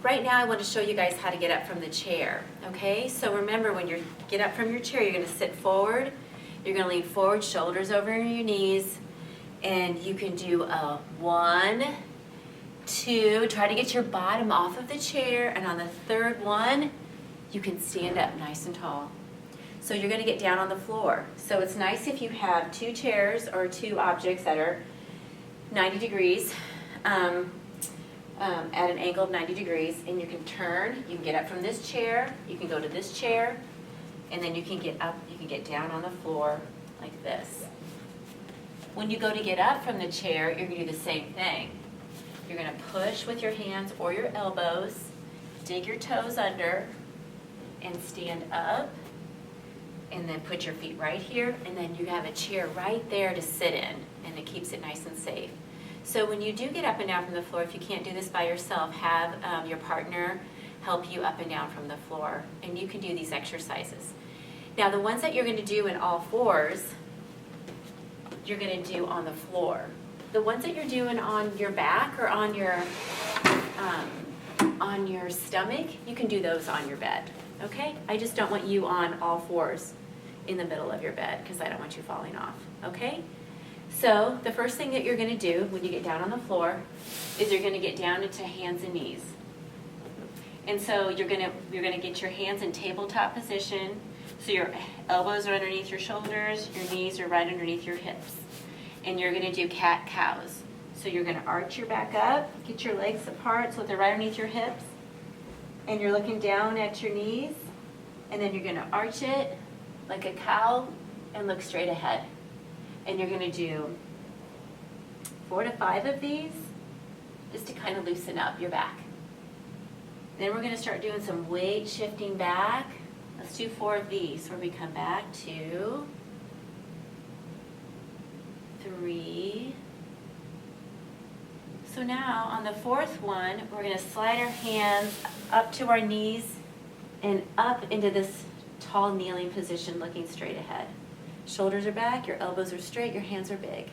right now I want to show you guys how to get up from the chair, okay? So remember, when you get up from your chair, you're going to sit forward, you're going to lean forward, shoulders over your knees, and you can do a 1, 2, try to get your bottom off of the chair, and on the third one, you can stand up nice and tall. So you're going to get down on the floor. So it's nice if you have 2 chairs or 2 objects that are 90 degrees, at an angle of 90 degrees, and you can turn, you can get up from this chair, you can go to this chair, and then you can get up, you can get down on the floor like this. When you go to get up from the chair, you're going to do the same thing. You're going to push with your hands or your elbows, dig your toes under, and stand up, and then put your feet right here, and then you have a chair right there to sit in, and it keeps it nice and safe. So when you do get up and down from the floor, if you can't do this by yourself, have your partner help you up and down from the floor, and you can do these exercises. Now the ones that you're going to do in all fours, you're going to do on the floor. The ones that you're doing on your back or on your stomach, you can do those on your bed, okay? I just don't want you on all fours in the middle of your bed because I don't want you falling off, okay? So the first thing that you're going to do when you get down on the floor is you're going to get down into hands and knees. And so you're going to get your hands in tabletop position. So your elbows are underneath your shoulders, your knees are right underneath your hips. And you're going to do cat-cows. So you're going to arch your back up, get your legs apart so they're right underneath your hips. And you're looking down at your knees. And then you're going to arch it like a cow and look straight ahead. And you're going to do 4 to 5 of these just to kind of loosen up your back. Then we're going to start doing some weight shifting back. Let's do 4 of these where we come back. 2, 3. So now on the 4th one, we're going to slide our hands up to our knees and up into this tall kneeling position looking straight ahead. Shoulders are back, your elbows are straight, your hands are big.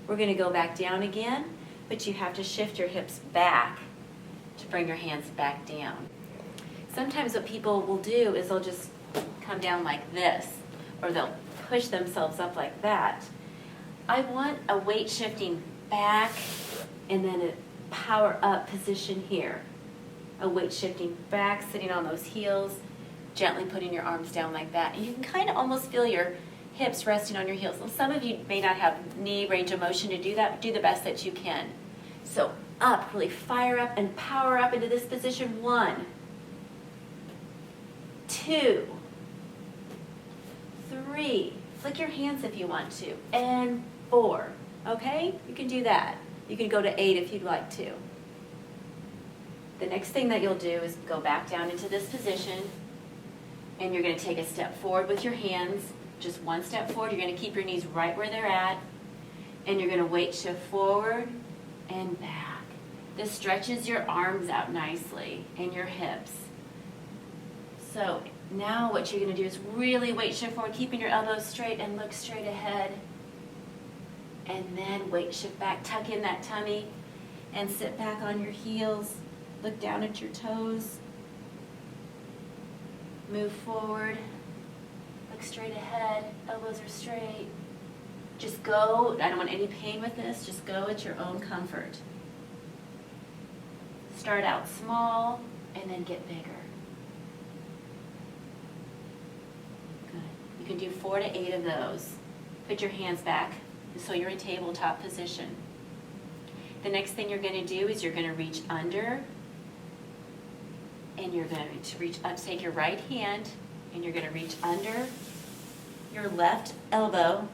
We're going to go back down again, but you have to shift your hips back to bring your hands back down. Sometimes what people will do is they'll just come down like this, or they'll push themselves up like that. I want a weight shifting back and then a power up position here. A weight shifting back, sitting on those heels, gently putting your arms down like that. And you can kind of almost feel your hips resting on your heels. Well, some of you may not have knee range of motion to do that, but do the best that you can. So up, really fire up and power up into this position. 1, 2, 3. Flick your hands if you want to. And 4. Okay? You can do that. You can go to 8 if you'd like to. The next thing that you'll do is go back down into this position. And you're going to take a step forward with your hands, just 1 step forward. You're going to keep your knees right where they're at, and you're going to weight shift forward and back. This stretches your arms out nicely and your hips. So now what you're going to do is really weight shift forward, keeping your elbows straight and look straight ahead. And then weight shift back, tuck in that tummy, and sit back on your heels. Look down at your toes. Move forward, look straight ahead, elbows are straight. Just go, I don't want any pain with this, just go at your own comfort. Start out small and then get bigger. Good. You can do 4 to 8 of those. Put your hands back so you're in tabletop position. The next thing you're going to do is you're going to reach under. And you're going to reach up, take your right hand, and you're going to reach under your left elbow,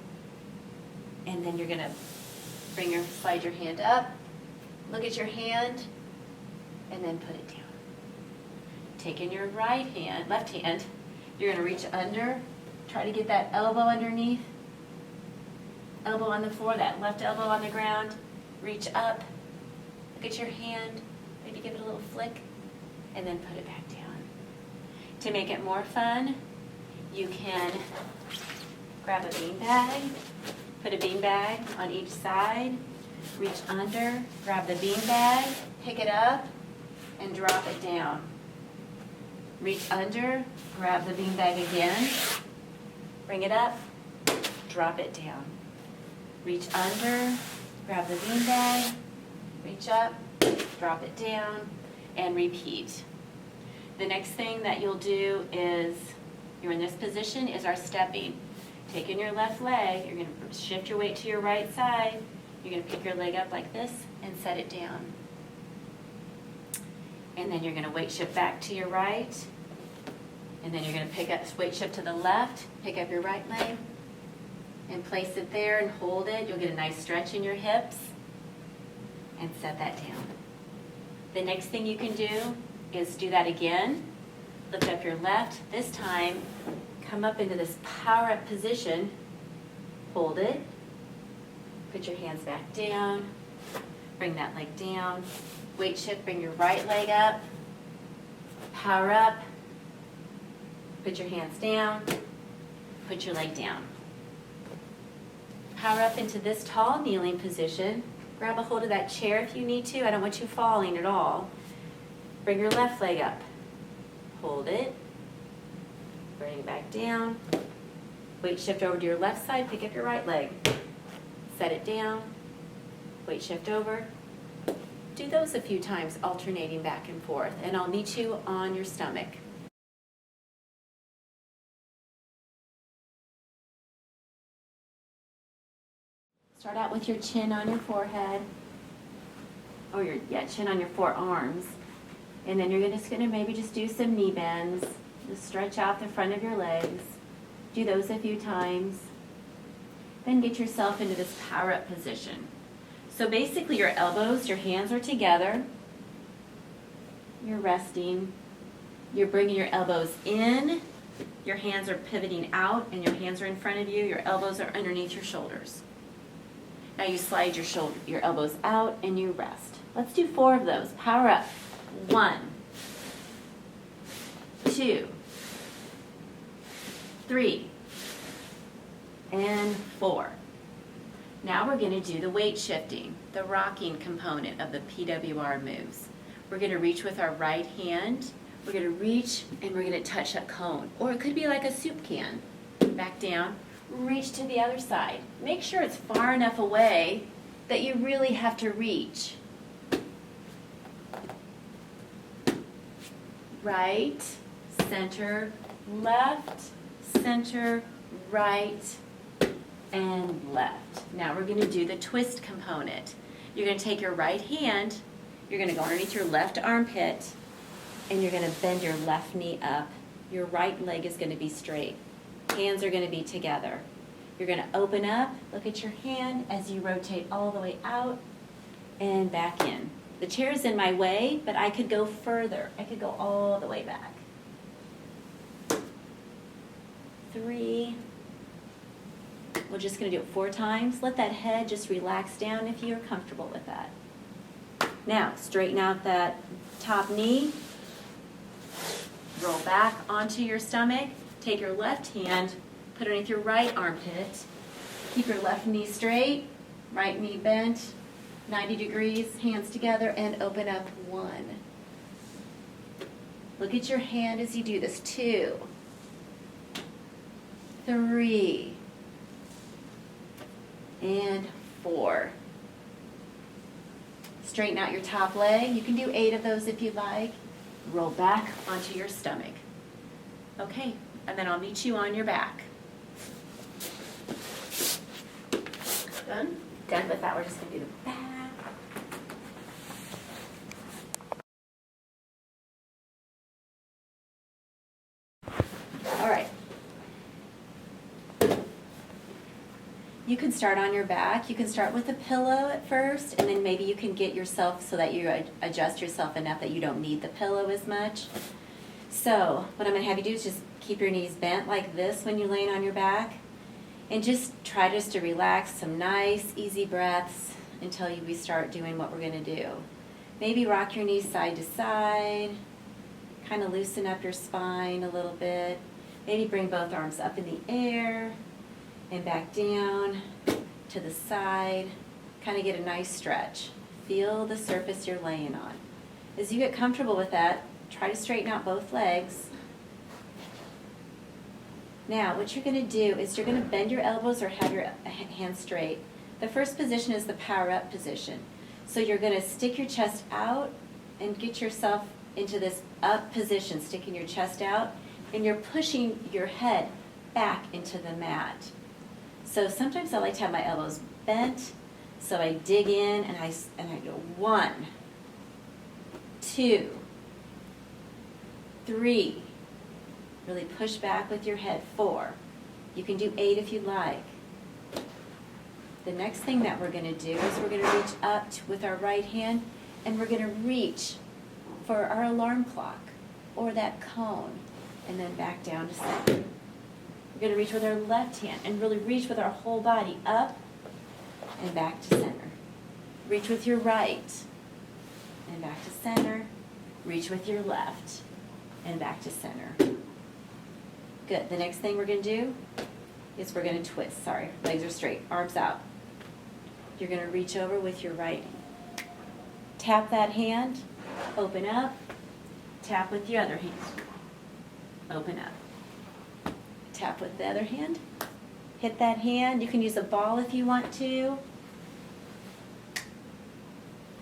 and then you're going to slide your hand up, look at your hand, and then put it down. Taking your left hand, you're going to reach under, try to get that elbow underneath, elbow on the floor, that left elbow on the ground, reach up, look at your hand, maybe give it a little flick, and then put it back down. To make it more fun, you can grab a bean bag, put a bean bag on each side, reach under, grab the bean bag, pick it up, and drop it down. Reach under, grab the beanbag again, bring it up, drop it down. Reach under, grab the beanbag, reach up, drop it down, and repeat. The next thing that you'll do is, you're in this position, is our stepping. Taking your left leg, you're going to shift your weight to your right side. You're going to pick your leg up like this and set it down. And then you're going to weight shift back to your right. And then you're going to pick up, weight shift to the left, pick up your right leg, and place it there and hold it. You'll get a nice stretch in your hips, and set that down. The next thing you can do is do that again. Lift up your left. This time, come up into this power up position. Hold it. Put your hands back down. Bring that leg down. Weight shift, bring your right leg up. Power up. Put your hands down. Put your leg down. Power up into this tall kneeling position. Grab a hold of that chair if you need to. I don't want you falling at all. Bring your left leg up. Hold it. Bring it back down. Weight shift over to your left side. Pick up your right leg. Set it down. Weight shift over. Do those a few times, alternating back and forth. And I'll meet you on your stomach. Start out with your chin on your forehead, or your chin on your forearms, and then you're just going to maybe just do some knee bends. Just stretch out the front of your legs. Do those a few times. Then get yourself into this power up position. So basically your elbows, your hands are together. You're resting. You're bringing your elbows in. Your hands are pivoting out, and your hands are in front of you. Your elbows are underneath your shoulders. Now you slide your elbows out and you rest. Let's do 4 of those. Power up. 1, 2, 3, and 4. Now we're going to do the weight shifting, the rocking component of the PWR moves. We're going to reach with our right hand. We're going to reach and we're going to touch a cone. Or it could be like a soup can. Back down. Reach to the other side. Make sure it's far enough away that you really have to reach. Right, center, left, center, right, and left. Now we're going to do the twist component. You're going to take your right hand, you're going to go underneath your left armpit, and you're going to bend your left knee up. Your right leg is going to be straight. Hands are going to be together. You're going to open up, look at your hand as you rotate all the way out and back in. The chair is in my way, but I could go further. I could go all the way back. 3. We're just going to do it 4 times. Let that head just relax down if you're comfortable with that. Now, straighten out that top knee. Roll back onto your stomach. Take your left hand, put it underneath your right armpit. Keep your left knee straight, right knee bent, 90 degrees, hands together, and open up 1. Look at your hand as you do this. 2, 3, and 4. Straighten out your top leg. You can do 8 of those if you like. Roll back onto your stomach. Okay. And then I'll meet you on your back. Done? Done with that. We're just going to do the back. All right. You can start on your back. You can start with a pillow at first, and then maybe you can get yourself so that you adjust yourself enough that you don't need the pillow as much. So what I'm going to have you do is just keep your knees bent like this when you're laying on your back, and just try just to relax, some nice easy breaths until we start doing what we're going to do. Maybe rock your knees side to side, kind of loosen up your spine a little bit. Maybe bring both arms up in the air and back down to the side. Kind of get a nice stretch. Feel the surface you're laying on. As you get comfortable with that, try to straighten out both legs. Now, what you're going to do is you're going to bend your elbows or have your hands straight. The first position is the power up position. So you're going to stick your chest out and get yourself into this up position, sticking your chest out, and you're pushing your head back into the mat. So sometimes I like to have my elbows bent, so I dig in and I go 1, 2, 3. Really push back with your head. 4. You can do 8 if you like. The next thing that we're going to do is we're going to reach up with our right hand, and we're going to reach for our alarm clock or that cone, and then back down to center. We're going to reach with our left hand and really reach with our whole body up and back to center. Reach with your right and back to center. Reach with your left and back to center. Good. The next thing we're going to do is we're going to twist. Sorry, legs are straight, arms out. You're going to reach over with your right. Tap that hand, open up, tap with your other hand, open up. Tap with the other hand, hit that hand. You can use a ball if you want to.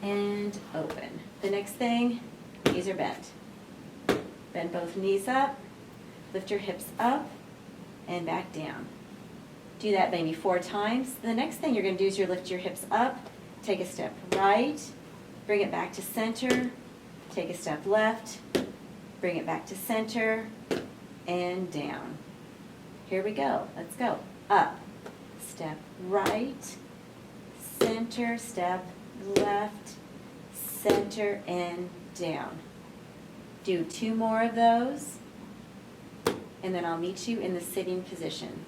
And open. The next thing, knees are bent. Bend both knees up, lift your hips up and back down. Do that maybe 4 times. The next thing you're going to do is you lift your hips up, take a step right, bring it back to center, take a step left, bring it back to center, and down. Here we go. Let's go. Up, step right, center, step left, center, and down. Do 2 more of those, and then I'll meet you in the sitting position.